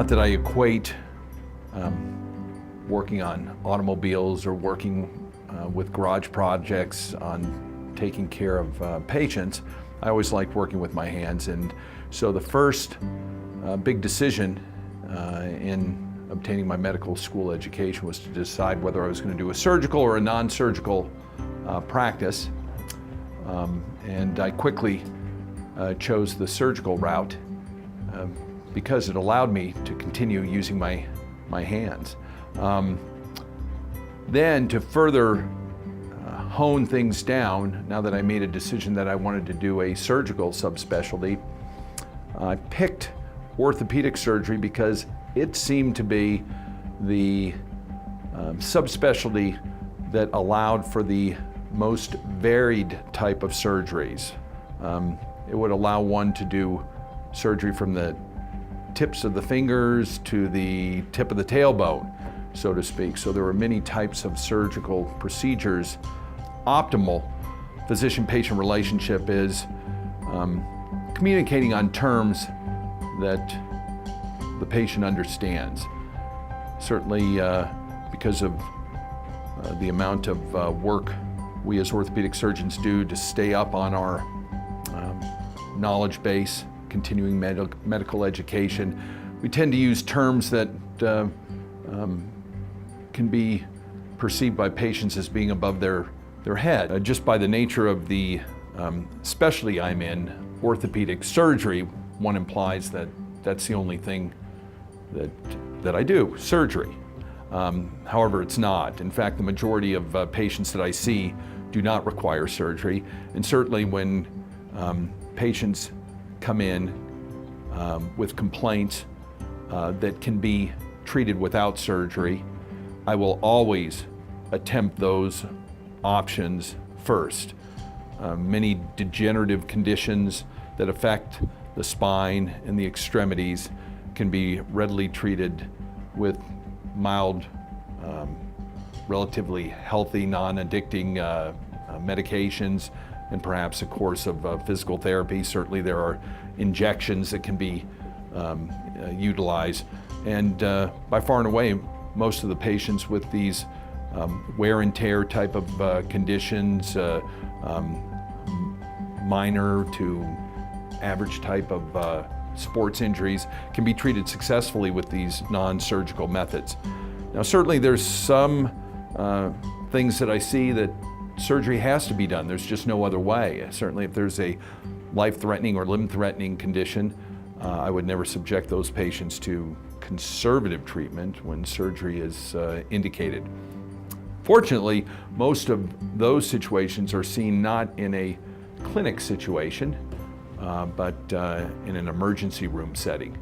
Not that I equate working on automobiles or working with garage projects on taking care of patients. I always liked working with my hands, and so the first big decision in obtaining my medical school education was to decide whether I was going to do a surgical or a non-surgical practice. And I quickly chose the surgical route because it allowed me to continue using my hands. Then to further hone things down, now that I made a decision that I wanted to do a surgical subspecialty, I picked orthopedic surgery because it seemed to be the subspecialty that allowed for the most varied type of surgeries. It would allow one to do surgery from the tips of the fingers to the tip of the tailbone, so to speak. So there were many types of surgical procedures. Optimal physician-patient relationship is communicating on terms that the patient understands. Certainly because of the amount of work we as orthopedic surgeons do to stay up on our knowledge base, continuing medical education, we tend to use terms that can be perceived by patients as being above their head. Just by the nature of the specialty I'm in, orthopedic surgery, one implies that that's the only thing that I do, surgery. However, it's not. In fact, the majority of patients that I see do not require surgery, and certainly when patients come in with complaints that can be treated without surgery, I will always attempt those options first. Many degenerative conditions that affect the spine and the extremities can be readily treated with mild, relatively healthy, non-addicting medications, and perhaps a course of physical therapy. Certainly there are injections that can be utilized. And by far and away, most of the patients with these wear and tear type of conditions, minor to average type of sports injuries, can be treated successfully with these non-surgical methods. Now certainly there's some things that I see that surgery has to be done. There's just no other way. Certainly if there's a life-threatening or limb-threatening condition, I would never subject those patients to conservative treatment when surgery is indicated. Fortunately, most of those situations are seen not in a clinic situation, but in an emergency room setting.